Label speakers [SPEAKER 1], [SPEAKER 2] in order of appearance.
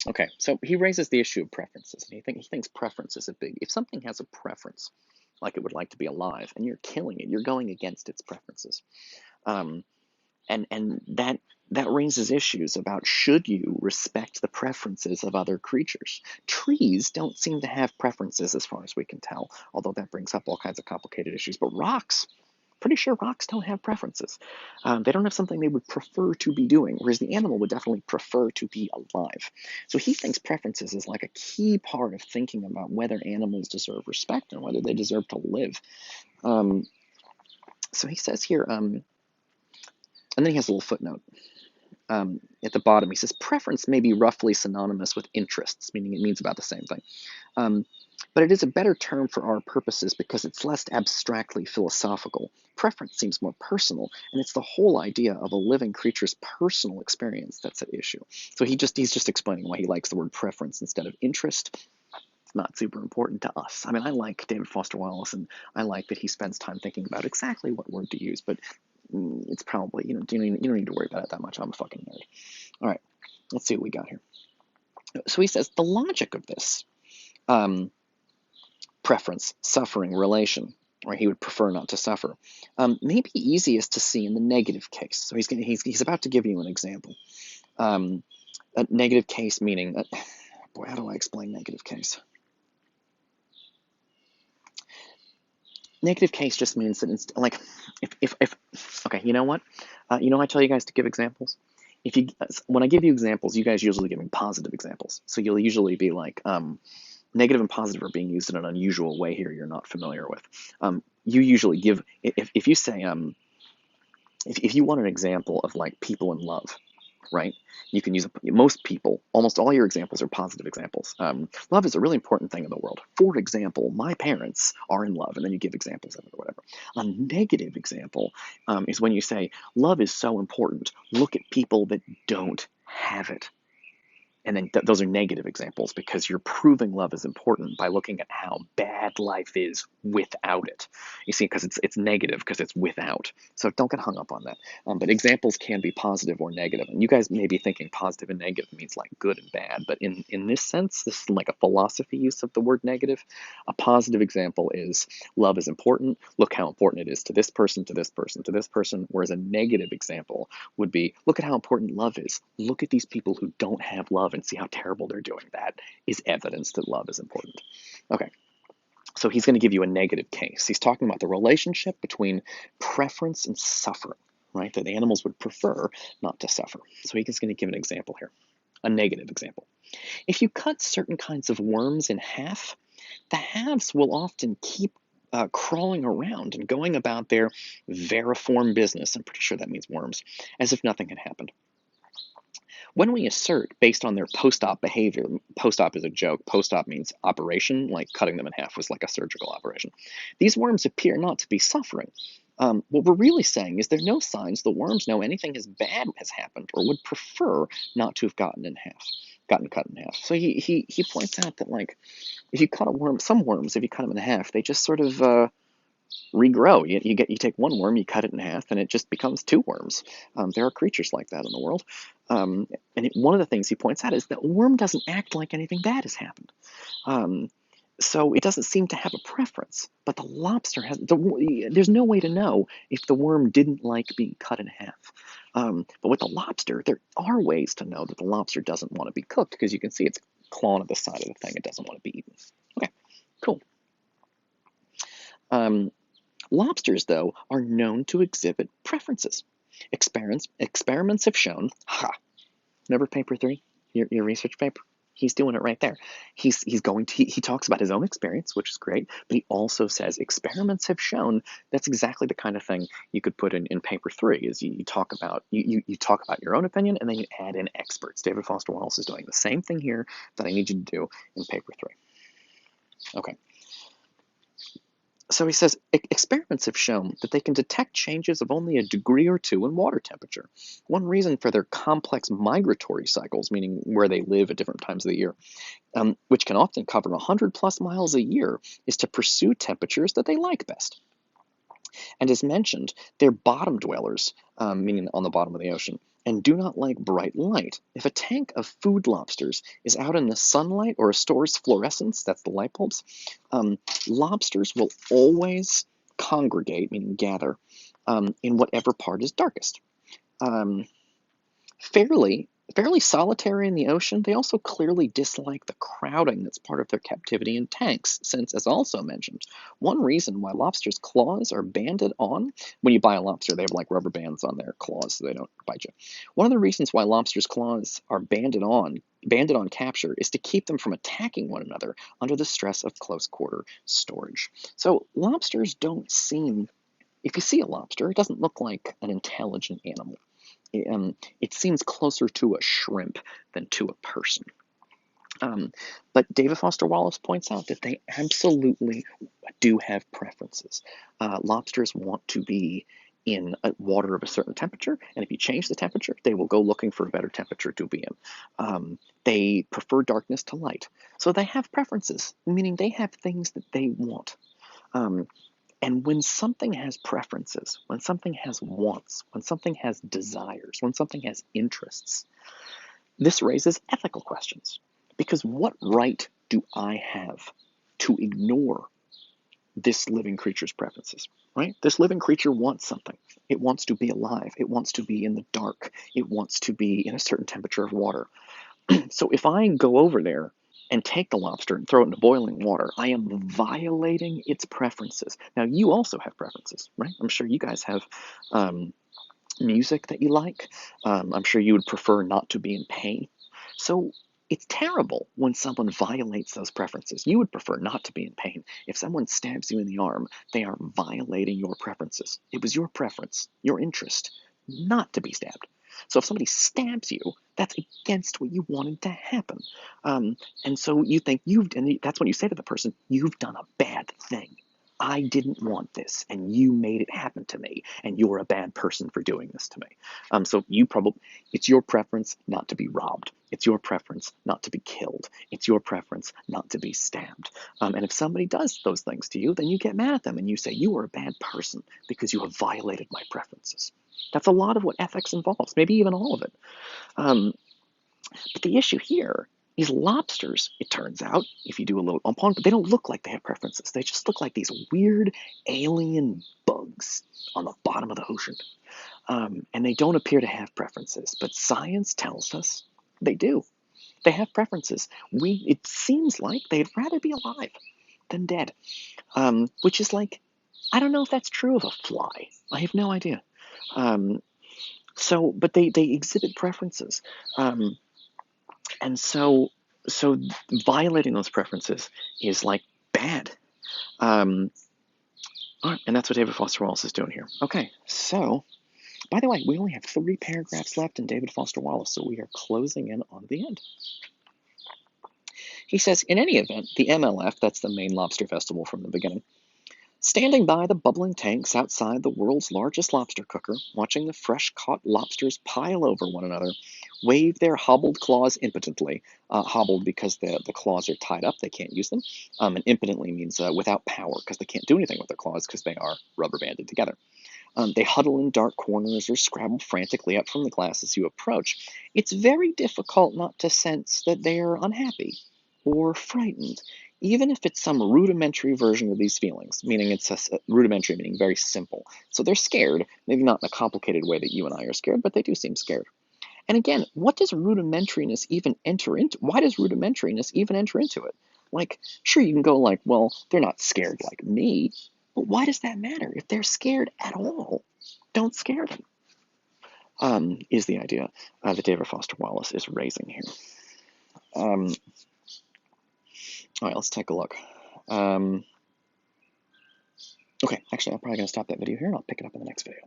[SPEAKER 1] Okay, so he raises the issue of preferences, and he thinks preference is a big. If something has a preference, like it would like to be alive, and you're killing it, you're going against its preferences, um, and that raises issues about should you respect the preferences of other creatures. Trees don't seem to have preferences as far as we can tell, although that brings up all kinds of complicated issues. But rocks, pretty sure rocks don't have preferences. They don't have something they would prefer to be doing, whereas the animal would definitely prefer to be alive. So he thinks preferences is like a key part of thinking about whether animals deserve respect and whether they deserve to live. Um, so he says here, and then he has a little footnote. At the bottom, he says preference may be roughly synonymous with interests, meaning it means about the same thing. Um, but it is a better term for our purposes because it's less abstractly philosophical. Preference seems more personal, and it's the whole idea of a living creature's personal experience that's at issue. So he's just explaining why he likes the word preference instead of interest. It's not super important to us. I mean, I like David Foster Wallace, and I like that he spends time thinking about exactly what word to use, but it's probably, you don't need to worry about it that much. I'm a fucking nerd. All right, let's see what we got here. So he says the logic of this um, preference, suffering, relation, or he would prefer not to suffer, may be easiest to see in the negative case. So he's about to give you an example. A negative case meaning, boy, how do I explain negative case? Negative case just means that it's like, if okay, you know what? I tell you guys to give examples. When I give you examples, you guys usually give me positive examples. So you'll usually be like, negative and positive are being used in an unusual way here you're not familiar with. You usually give, if you say, if you want an example of like people in love, right? You can use most people, almost all your examples are positive examples. Love is a really important thing in the world. For example, my parents are in love, and then you give examples of it or whatever. A negative example is when you say, love is so important. Look at people that don't have it. And then those are negative examples because you're proving love is important by looking at how bad life is without it. You see, because it's negative because it's without. So don't get hung up on that. But examples can be positive or negative. And you guys may be thinking positive and negative means like good and bad. But in this sense, this is like a philosophy use of the word negative. A positive example is love is important. Look how important it is to this person, to this person, to this person. Whereas a negative example would be look at how important love is. Look at these people who don't have love and see how terrible they're doing. That is evidence that love is important. Okay, so he's going to give you a negative case. He's talking about the relationship between preference and suffering, right? That the animals would prefer not to suffer. So he's going to give an example here, a negative example. If you cut certain kinds of worms in half, the halves will often keep crawling around and going about their veriform business. I'm pretty sure that means worms, as if nothing had happened. When we assert based on their post-op behavior, post-op is a joke, post-op means operation, like cutting them in half was like a surgical operation. These worms appear not to be suffering. What we're really saying is there are no signs the worms know anything as bad has happened or would prefer not to have gotten cut in half. So he points out that like if you cut a worm, some worms, if you cut them in half, they just sort of regrow. You take one worm, you cut it in half, and it just becomes two worms. There are creatures like that in the world. One of the things he points out is that a worm doesn't act like anything bad has happened. So it doesn't seem to have a preference. But the lobster has. There's no way to know if the worm didn't like being cut in half. But with the lobster, there are ways to know that the lobster doesn't want to be cooked because you can see it's clawing at the side of the thing. It doesn't want to be eaten. Okay, cool. Lobsters, though, are known to exhibit preferences. Experiments have shown, remember paper 3, your research paper? He's doing it right there. He talks about his own experience, which is great, but he also says experiments have shown that's exactly the kind of thing you could put in paper 3, is you talk about your own opinion and then you add in experts. David Foster Wallace is doing the same thing here that I need you to do in paper 3. Okay. So he says experiments have shown that they can detect changes of only a degree or two in water temperature. One reason for their complex migratory cycles, meaning where they live at different times of the year, which can often cover 100 plus miles a year, is to pursue temperatures that they like best. And as mentioned, they're bottom dwellers, meaning on the bottom of the ocean. and do not like bright light. If a tank of food lobsters is out in the sunlight or a store's fluorescence, that's the light bulbs, lobsters will always congregate, meaning gather, in whatever part is darkest. Um, fairly solitary in the ocean, they also clearly dislike the crowding that's part of their captivity in tanks, since, as also mentioned, one reason why lobsters' claws are banded on, when you buy a lobster, they have like rubber bands on their claws so they don't bite you. One of the reasons why lobsters' claws are banded on capture is to keep them from attacking one another under the stress of close quarter storage. So lobsters don't seem, if you see a lobster, it doesn't look like an intelligent animal. It seems closer to a shrimp than to a person. But David Foster Wallace points out that they absolutely do have preferences. Lobsters want to be in water of a certain temperature, and if you change the temperature, they will go looking for a better temperature to be in. They prefer darkness to light. So they have preferences, meaning they have things that they want. And when something has preferences, when something has wants, when something has desires, when something has interests, this raises ethical questions. Because what right do I have to ignore this living creature's preferences, right? This living creature wants something. It wants to be alive. It wants to be in the dark. It wants to be in a certain temperature of water. So if I go over there and take the lobster and throw it into boiling water, I am violating its preferences. Now, you also have preferences, right? I'm sure you guys have music that you like. I'm sure you would prefer not to be in pain. So it's terrible when someone violates those preferences. You would prefer not to be in pain. If someone stabs you in the arm, they are violating your preferences. It was your preference, your interest, not to be stabbed. So if somebody stabs you, that's against what you wanted to happen. And so you think and that's when you say to the person, you've done a bad thing. I didn't want this, and you made it happen to me, and you're a bad person for doing this to me. So it's your preference not to be robbed. It's your preference not to be killed. It's your preference not to be stabbed. And if somebody does those things to you, then you get mad at them and you say, you are a bad person because you have violated my preferences. That's a lot of what ethics involves, maybe even all of it. But the issue here is lobsters, it turns out, if you do a little upon, but they don't look like they have preferences. They just look like these weird alien bugs on the bottom of the ocean. And they don't appear to have preferences, but science tells us they do. They have preferences. It seems like they'd rather be alive than dead, which is like, I don't know if that's true of a fly. I have no idea. But they exhibit preferences. And so violating those preferences is like bad. All right, and that's what David Foster Wallace is doing here. Okay, so by the way, we only have 3 paragraphs left in David Foster Wallace, so we are closing in on the end. He says, in any event, the MLF, that's the Maine Lobster Festival from the beginning, standing by the bubbling tanks outside the world's largest lobster cooker, watching the fresh-caught lobsters pile over one another, wave their hobbled claws impotently. Hobbled because the claws are tied up, they can't use them. And impotently means without power, because they can't do anything with their claws because they are rubber banded together. They huddle in dark corners or scrabble frantically up from the glass as you approach. It's very difficult not to sense that they are unhappy or frightened, even if it's some rudimentary version of these feelings, meaning it's rudimentary, meaning very simple. So they're scared, maybe not in a complicated way that you and I are scared, but they do seem scared. And again, what does rudimentariness even enter into? Why does rudimentariness even enter into it? Like, sure, you can go like, well, they're not scared like me, but why does that matter? If they're scared at all, don't scare them, is the idea that David Foster Wallace is raising here. All right, let's take a look. Okay, actually, I'm probably going to stop that video here, and I'll pick it up in the next video.